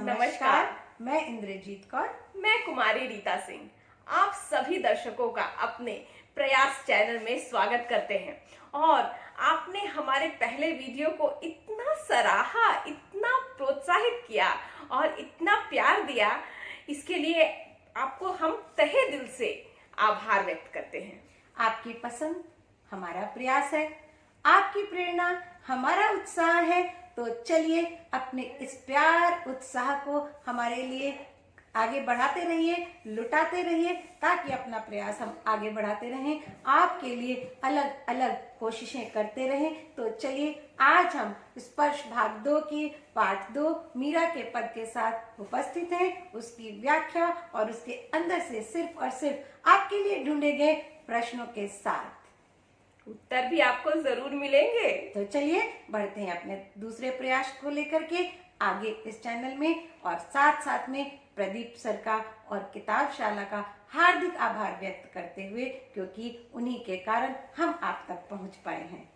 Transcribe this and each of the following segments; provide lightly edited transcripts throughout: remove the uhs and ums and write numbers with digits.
नमस्कार, मैं इंद्रजीत कौर। मैं कुमारी रीता सिंह। आप सभी दर्शकों का अपने प्रयास चैनल में स्वागत करते हैं। और आपने हमारे पहले वीडियो को इतना सराहा, इतना प्रोत्साहित किया और इतना प्यार दिया, इसके लिए आपको हम तहे दिल से आभार व्यक्त करते हैं। आपकी पसंद हमारा प्रयास है, आपकी प्रेरणा हमारा उत्साह है। तो चलिए अपने इस प्यार उत्साह को हमारे लिए आगे बढ़ाते रहिए, लुटाते रहिए, ताकि अपना प्रयास हम आगे बढ़ाते रहें, आपके लिए अलग अलग कोशिशें करते रहें। तो चलिए आज हम स्पर्श भाग 2 की पार्ट 2 मीरा के पद के साथ उपस्थित हैं, उसकी व्याख्या और उसके अंदर से सिर्फ और सिर्फ आपके लिए ढूंढे गए प्रश्नों के साथ। उत्तर भी आपको जरूर मिलेंगे। तो चलिए बढ़ते हैं अपने दूसरे प्रयास को लेकर के आगे इस चैनल में, और साथ साथ में प्रदीप सर का और किताबशाला का हार्दिक आभार व्यक्त करते हुए, क्योंकि उन्हीं के कारण हम आप तक पहुंच पाए हैं।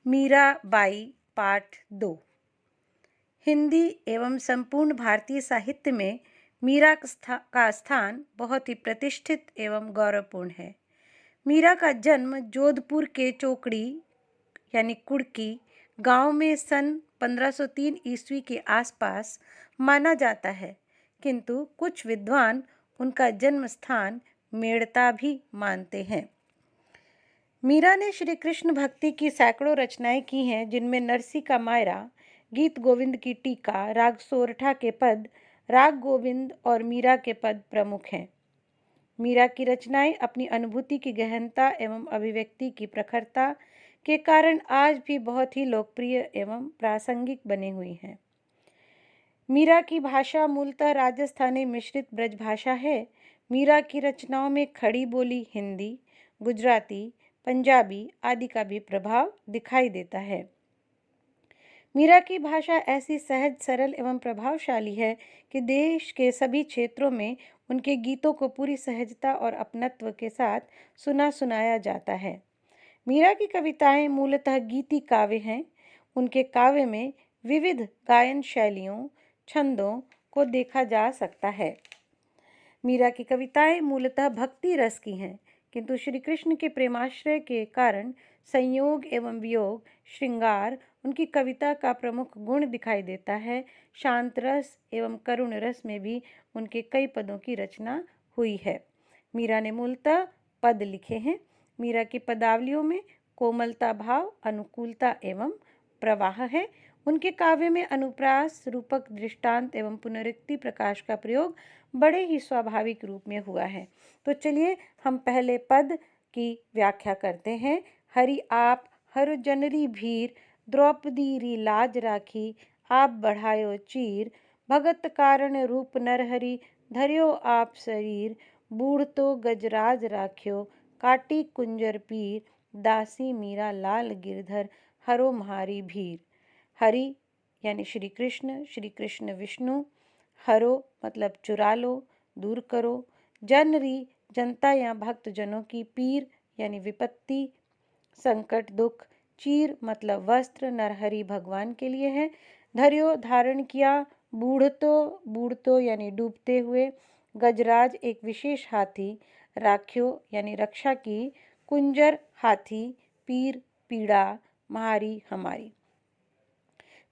मीराबाई पार्ट 2। हिंदी एवं संपूर्ण भारतीय साहित्य में मीरा का स्थान बहुत ही प्रतिष्ठित एवं गौरवपूर्ण है। मीरा का जन्म जोधपुर के चोकड़ी यानी कुड़की गांव में सन 1503 ईस्वी के आसपास माना जाता है, किंतु कुछ विद्वान उनका जन्म स्थान मेड़ता भी मानते हैं। मीरा ने श्री कृष्ण भक्ति की सैकड़ों रचनाएं की हैं, जिनमें नरसी का मायरा, गीत गोविंद की टीका, राग सोरठा के पद, राग गोविंद और मीरा के पद प्रमुख हैं। मीरा की रचनाएं अपनी अनुभूति की गहनता एवं अभिव्यक्ति की प्रखरता के कारण आज भी बहुत ही लोकप्रिय एवं प्रासंगिक बनी हुई हैं। मीरा की भाषा मूलतः राजस्थानी मिश्रित ब्रज भाषा है। मीरा की रचनाओं में खड़ी बोली हिंदी, गुजराती, पंजाबी आदि का भी प्रभाव दिखाई देता है। मीरा की भाषा ऐसी सहज, सरल एवं प्रभावशाली है कि देश के सभी क्षेत्रों में उनके गीतों को पूरी सहजता और अपनत्व के साथ सुना सुनाया जाता है। मीरा की कविताएं मूलतः गीति काव्य हैं। उनके काव्य में विविध गायन शैलियों, छंदों को देखा जा सकता है। मीरा की कविताएं मूलतः भक्ति रस की हैं, किंतु श्री कृष्ण के प्रेमाश्रय के कारण संयोग एवं वियोग, श्रृंगार उनकी कविता का प्रमुख गुण दिखाई देता है। शांत रस एवं करुण रस में भी उनके कई पदों की रचना हुई है। मीरा ने मूलतः पद लिखे हैं। मीरा की पदावलियों में कोमलता भाव, अनुकूलता एवं प्रवाह है। उनके काव्य में अनुप्रास, रूपक, दृष्टांत एवं पुनरुक्ति प्रकाश का प्रयोग बड़े ही स्वाभाविक रूप में हुआ है। तो चलिए हम पहले पद की व्याख्या करते हैं। हरि आप हर जनरी भीर, द्रौपदी री लाज राखी, आप बढ़ायो चीर, भगत कारण रूप नरहरि, धर्यो आप शरीर, बूढ़ तो गजराज राख्यो, काटी कुंजर पीर, दासी मीरा लाल गिरधर, हरो म्हारी भीर। हरि यानी श्री कृष्ण विष्णु, हरो मतलब चुरा लो, दूर करो, जनरी जनता या भक्त जनों की, पीर यानी विपत्ति, संकट, दुख, चीर मतलब वस्त्र नरहरि भगवान के लिए है, धर्यो धारण किया, बूढ़तो यानी डूबते हुए, गजराज एक विशेष हाथी, राख्यो यानी रक्षा की, कुंजर हाथी, पीर पीड़ा, म्हारी हमारी।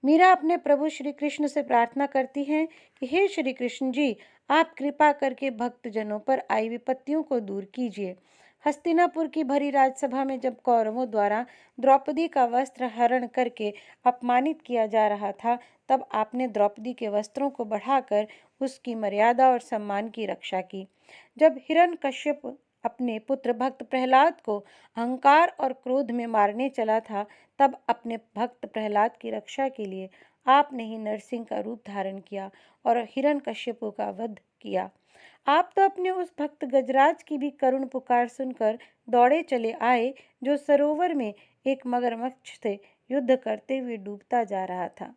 मीरा अपने प्रभु श्री कृष्ण से प्रार्थना करती हैं कि हे श्री कृष्ण जी, आप कृपा करके भक्तजनों पर आई विपत्तियों को दूर कीजिए। हस्तिनापुर की भरी राजसभा में जब कौरवों द्वारा द्रौपदी का वस्त्र हरण करके अपमानित किया जा रहा था, तब आपने द्रौपदी के वस्त्रों को बढ़ाकर उसकी मर्यादा और सम्मान की रक्षा की। जब हिरण्यकश्यप अपने पुत्र भक्त प्रहलाद को अहंकार और क्रोध में मारने चला था, तब अपने भक्त प्रहलाद की रक्षा के लिए आपने ही नरसिंह का रूप धारण किया और हिरण्यकश्यप का वध किया। आप तो अपने उस भक्त गजराज की भी करुण पुकार सुनकर दौड़े चले आए, जो सरोवर में एक मगरमच्छ से युद्ध करते हुए डूबता जा रहा था।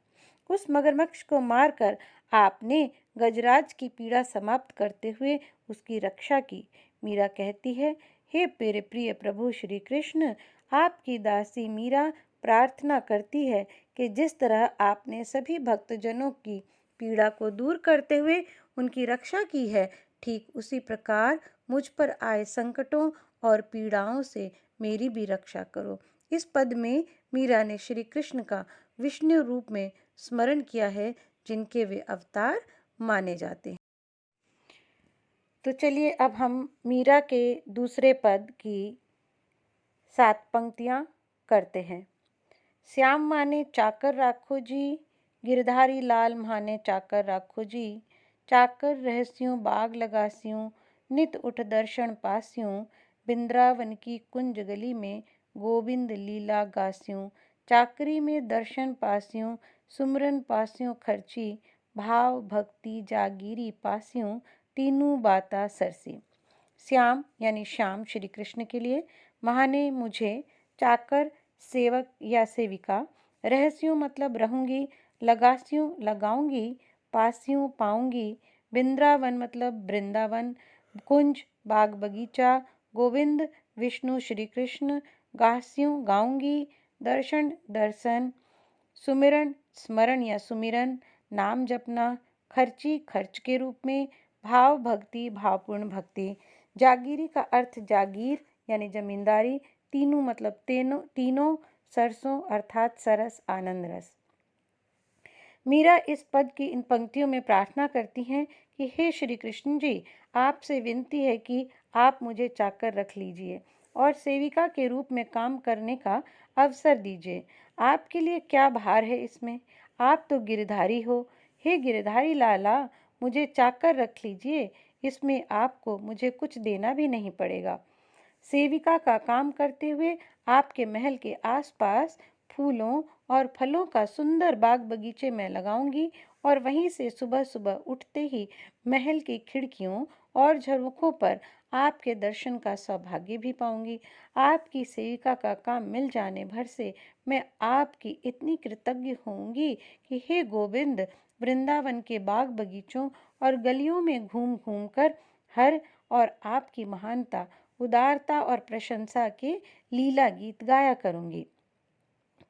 उस मगरमच्छ को मारकर आपने गजराज की पीड़ा समाप्त करते हुए उसकी रक्षा की। मीरा कहती है, हे मेरे प्रिय प्रभु श्री कृष्ण, आपकी दासी मीरा प्रार्थना करती है कि जिस तरह आपने सभी भक्तजनों की पीड़ा को दूर करते हुए उनकी रक्षा की है, ठीक उसी प्रकार मुझ पर आए संकटों और पीड़ाओं से मेरी भी रक्षा करो। इस पद में मीरा ने श्री कृष्ण का विष्णु रूप में स्मरण किया है, जिनके वे अवतार माने जाते हैं। तो चलिए अब हम मीरा के दूसरे पद की 7 पंक्तियां करते हैं। श्याम माने चाकर राखो जी, गिरधारी लाल माने चाकर राखो जी, चाकर रहस्यों बाग लगास्यों, नित उठ दर्शन पास्यों, बिंद्रावन की कुंज गली में गोविंद लीला गास्यों, चाकरी में दर्शन पास्यों, सुमरन पास्यों खर्ची, भाव भक्ति जागीरी पास्यों, तीनों बाता सरसी। श्याम यानी श्याम श्री कृष्ण के लिए, महाने मुझे, चाकर सेवक या सेविका, रहस्यों मतलब रहूंगी, लगास्यों लगाऊंगी, पास्यों पाऊंगी, बिंद्रावन मतलब वृंदावन, कुंज बाग बगीचा, गोविंद विष्णु श्री कृष्ण, गास्यों गाऊंगी, दर्शन दर्शन, सुमिरन स्मरण या सुमिरन नाम जपना, खर्ची खर्च के रूप में, भाव भक्ति भावपूर्ण भक्ति, जागीरी का अर्थ जागीर यानी जमींदारी, तीनों मतलब तीनों, सरसों अर्थात सरस आनंद रस। मीरा इस पद की इन पंक्तियों में प्रार्थना करती हैं कि हे श्री कृष्ण जी, आपसे विनती है कि आप मुझे चाकर रख लीजिए और सेविका के रूप में काम करने का अवसर दीजिए। आपके लिए क्या भार है इसमें, आप तो गिरधारी हो। हे गिरधारी लाला, मुझे चाकर रख लीजिए, इसमें आपको मुझे कुछ देना भी नहीं पड़ेगा। सेविका का काम करते हुए आपके महल के आसपास फूलों और फलों का सुंदर बाग बगीचे में लगाऊंगी और वहीं से सुबह सुबह उठते ही महल की खिड़कियों और झरोखों पर आपके दर्शन का सौभाग्य भी पाऊंगी। आपकी सेविका का काम मिल जाने भर से मैं आपकी इतनी कृतज्ञ होंगी कि हे गोविंद, वृंदावन के बाग बगीचों और गलियों में घूम घूम कर हर और आपकी महानता, उदारता और प्रशंसा के लीला गीत गाया करूंगी।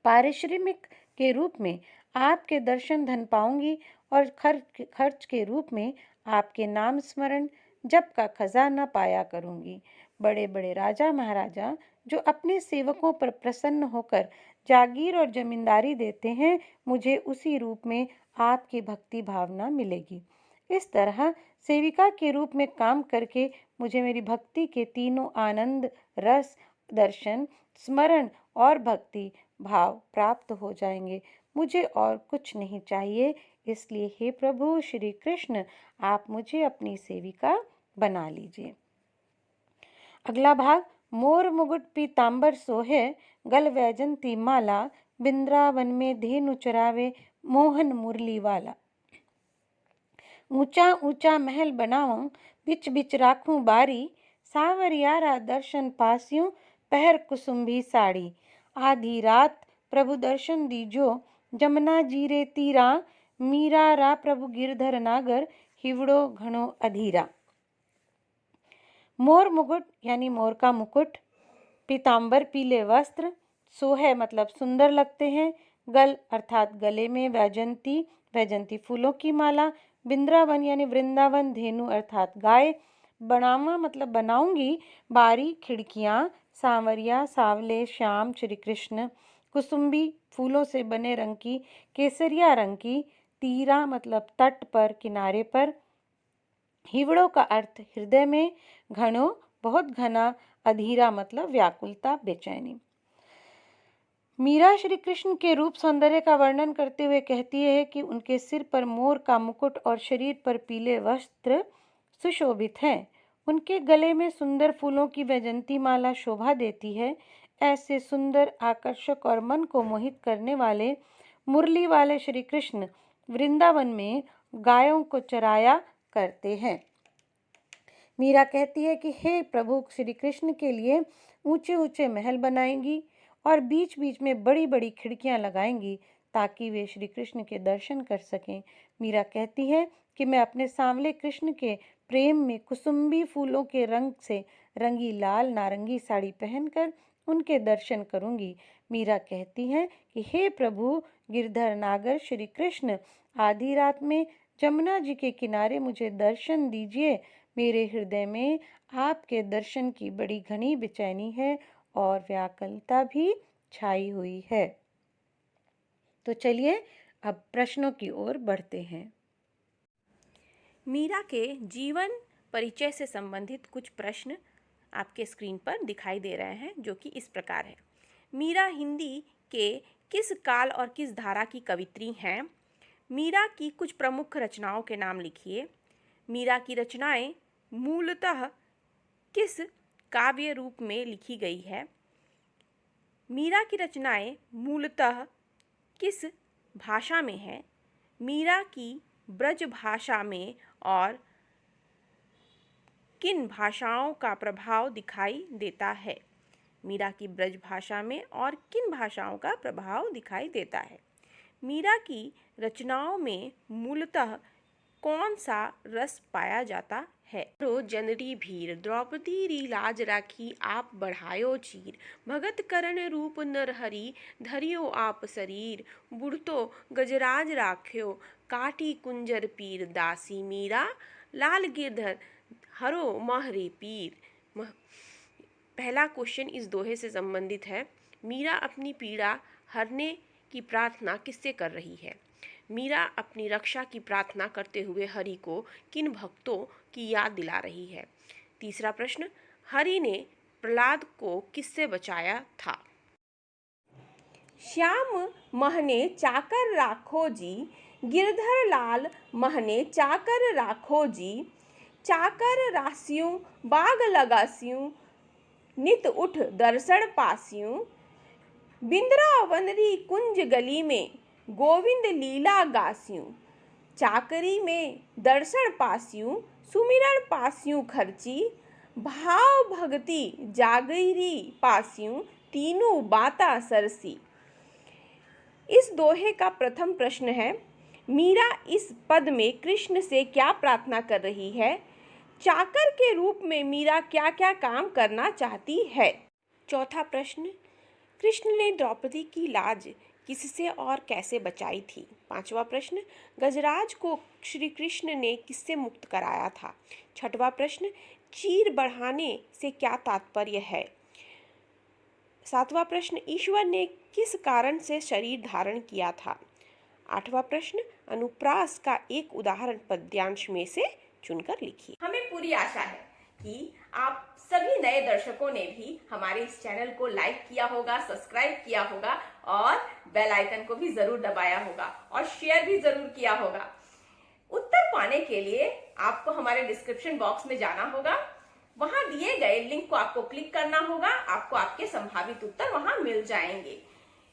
पारिश्रमिक के रूप में आपके दर्शन धन पाऊंगी और खर्च के रूप में आपके नाम स्मरण जप का खजाना पाया करूंगी। बड़े बड़े राजा महाराजा जो अपने सेवकों पर प्रसन्न होकर जागीर और जमींदारी देते हैं, मुझे उसी रूप में आपकी भक्ति भावना मिलेगी। इस तरह सेविका के रूप में काम करके मुझे मेरी भक्ति के तीनों आनंद रस, दर्शन, स्मरण और भक्ति भाव प्राप्त हो जाएंगे। मुझे और कुछ नहीं चाहिए। इसलिए हे प्रभु श्री कृष्ण, आप मुझे अपनी सेविका बना लीजिए। अगला भाग, मोर मुकुट पीतांबर सोहे, गल वैजंती माला, बिंद्रावन में धेनु चरावे, मोहन मुरली वाला। ऊंचा ऊंचा महल बनाऊं, बिच बिच राखूं बारी, सावरियारा दर्शन पास्यूं, पहर कुसुम्भी साड़ी। आधी रात प्रभु दर्शन दीजो, जमुना जीरे तीरा, मीरा रा प्रभु गिरधर नागर, हिवड़ो घणो अधीरा। मोर मुकुट यानी मोर का मुकुट, पीतांबर पीले वस्त्र, सोहे मतलब सुंदर लगते हैं, गल अर्थात गले में, वैजंती फूलों की माला, बिंद्रावन यानी वृंदावन, धेनु अर्थात गाय, बनावा मतलब बनाऊंगी, बारी खिड़कियां, सांवरिया सावले श्याम श्री कृष्ण, कुसुम्बी फूलों से बने रंग की, केसरिया रंग की, तीरा मतलब तट पर किनारे पर, हिवड़ों का अर्थ हृदय में, घनो बहुत घना, अधीरा मतलब व्याकुलता बेचैनी। मीरा श्री कृष्ण के रूप सौंदर्य का वर्णन करते हुए कहती है कि उनके सिर पर मोर का मुकुट और शरीर पर पीले वस्त्र सुशोभित हैं। उनके गले में सुंदर फूलों की वैजंती माला शोभा देती है। ऐसे सुंदर, आकर्षक और मन को मोहित करने वाले मुरली वाले श्री कृष्ण वृंदावन में गायों को चराया करते हैं। मीरा कहती है कि हे प्रभु श्री कृष्ण के लिए ऊंचे ऊंचे महल बनाएंगी और बीच बीच में बड़ी बड़ी खिड़कियां लगाएंगी, ताकि वे श्री कृष्ण के दर्शन कर सकें। मीरा कहती है कि मैं अपने सांवले कृष्ण के प्रेम में कुसुम्बी फूलों के रंग से रंगी लाल नारंगी साड़ी पहनकर उनके दर्शन करूंगी। मीरा कहती है कि हे प्रभु गिरधर नागर श्री कृष्ण, आधी रात में जमुना जी के किनारे मुझे दर्शन दीजिए। मेरे हृदय में आपके दर्शन की बड़ी घनी बेचैनी है और व्याकुलता भी छाई हुई है। तो चलिए अब प्रश्नों की ओर बढ़ते हैं। मीरा के जीवन परिचय से संबंधित कुछ प्रश्न आपके स्क्रीन पर दिखाई दे रहे हैं, जो कि इस प्रकार है। मीरा हिंदी के किस काल और किस धारा की कवित्री हैं? मीरा की कुछ प्रमुख रचनाओं के नाम लिखिए। मीरा की रचनाएं मूलतः किस काव्य रूप में लिखी गई है? मीरा की रचनाएं मूलतः किस भाषा में है? मीरा की ब्रज भाषा में और किन भाषाओं का प्रभाव दिखाई देता है? मीरा की ब्रज भाषा में और किन भाषाओं का प्रभाव दिखाई देता है? मीरा की रचनाओं में मूलतः कौन सा रस पाया जाता है? जनरी भीर द्रौपदी री लाज राखी आप बढ़ायो चीर, भगत करण रूप नरहरि धरियो आप शरीर, बुढ़तो गजराज राख्यो काटी कुंजर पीर, दासी मीरा लाल गिरधर हरो महरे पीर। पहला क्वेश्चन इस दोहे से संबंधित है। मीरा अपनी पीड़ा हरने की प्रार्थना किससे कर रही है? मीरा अपनी रक्षा की प्रार्थना करते हुए हरि को किन भक्तों की याद दिला रही है? तीसरा प्रश्न, हरि ने प्रहलाद को किससे बचाया था? श्याम महने चाकर राखो जी, गिरधर लाल महने चाकर राखो जी, चाकर रासियों बाग लगासियों, नित उठ दर्शन पासियों, बिंद्रावनरी कुंज गली में गोविंद लीला गासियों, चाकरी में दर्शन पासियों, सुमिरन पासियों खर्ची, भाव भक्ति जागरी पासियों, तीनों बाता सरसी। इस दोहे का प्रथम प्रश्न है, मीरा इस पद में कृष्ण से क्या प्रार्थना कर रही है? चाकर के रूप में मीरा क्या क्या काम करना चाहती है? चौथा प्रश्न, कृष्ण ने द्रौपदी की लाज किससे और कैसे बचाई थी? पांचवा प्रश्न, गजराज को श्री कृष्ण ने किससे मुक्त कराया था? छठवां प्रश्न, चीर बढ़ाने से क्या तात्पर्य है? सातवां प्रश्न, ईश्वर ने किस कारण से शरीर धारण किया था? आठवां प्रश्न, अनुप्रास का एक उदाहरण पद्यांश में से चुनकर लिखिए। हमें पूरी आशा है कि आप सभी नए दर्शकों ने भी हमारे इस चैनल को लाइक किया होगा, सब्सक्राइब किया होगा और बेल आइकन को भी जरूर दबाया होगा और शेयर भी जरूर किया होगा। उत्तर पाने के लिए आपको हमारे डिस्क्रिप्शन बॉक्स में जाना होगा, वहां दिए गए लिंक को आपको क्लिक करना होगा, आपको आपके संभावित उत्तर वहां मिल जाएंगे।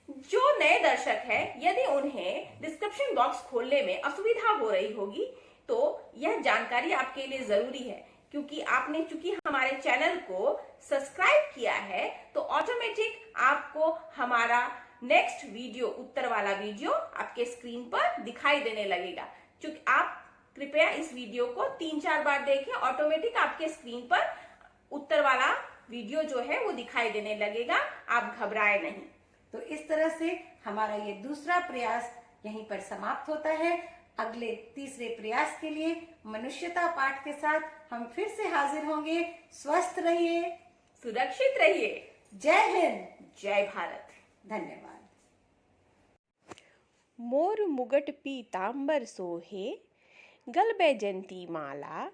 जो नए दर्शक हैं, यदि उन्हें डिस्क्रिप्शन बॉक्स खोलने में असुविधा हो रही होगी तो यह जानकारी आपके लिए जरूरी है, क्योंकि आपने चूंकि हमारे चैनल को सब्सक्राइब किया है तो ऑटोमेटिक आपको हमारा नेक्स्ट वीडियो, उत्तर वाला वीडियो आपके स्क्रीन पर दिखाई देने लगेगा। चूंकि आप कृपया इस वीडियो को 3-4 बार देखें, ऑटोमेटिक आपके स्क्रीन पर उत्तर वाला वीडियो जो है वो दिखाई देने लगेगा, आप घबराए नहीं। तो इस तरह से हमारा ये दूसरा प्रयास यहीं पर समाप्त होता है। अगले तीसरे प्रयास के लिए मनुष्यता पाठ के साथ हम फिर से हाजिर होंगे। स्वस्थ रहिए, सुरक्षित रहिए। जय हिंद, जय भारत। धन्यवाद। मोर मुगट पीतांबर सोहे, गल बैजंती माला,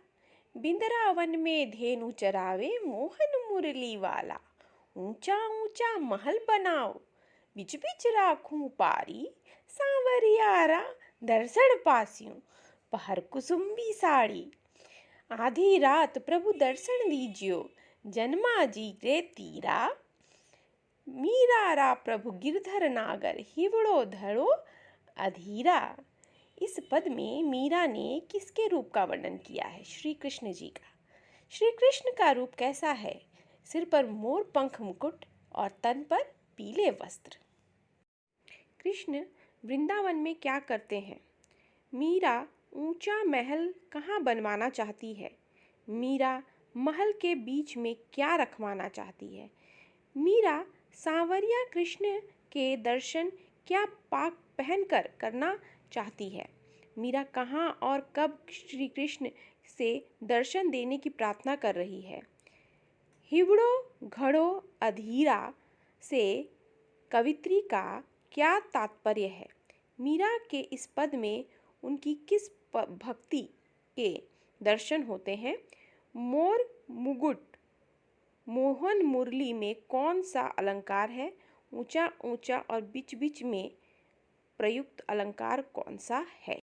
बिंद्रावन में धेनु चरावे मोहन मुरली वाला, ऊंचा ऊंचा महल बनाओ बिच बिच राखूं पारी, सांवरियारा दर्शन पासियों पहर कुसुम्बी साड़ी, आधी रात प्रभु दर्शन दीजियो जन्मा जी रे तीरा, मीरा रा प्रभु गिरधर नागर हिवड़ो धड़ो अधीरा। इस पद में मीरा ने किसके रूप का वर्णन किया है? श्री कृष्ण जी का। श्री कृष्ण का रूप कैसा है? सिर पर मोर पंख मुकुट और तन पर पीले वस्त्र। कृष्ण वृंदावन में क्या करते हैं? मीरा ऊंचा महल कहाँ बनवाना चाहती है? मीरा महल के बीच में क्या रखवाना चाहती है? मीरा सांवरिया कृष्ण के दर्शन क्या पाक पहनकर करना चाहती है? मीरा कहाँ और कब श्री कृष्ण से दर्शन देने की प्रार्थना कर रही है? हिवड़ो घड़ो अधीरा से कवित्री का क्या तात्पर्य है? मीरा के इस पद में उनकी किस भक्ति के दर्शन होते हैं? मोर मुकुट मोहन मुरली में कौन सा अलंकार है? ऊंचा ऊंचा और बीच बीच में प्रयुक्त अलंकार कौन सा है?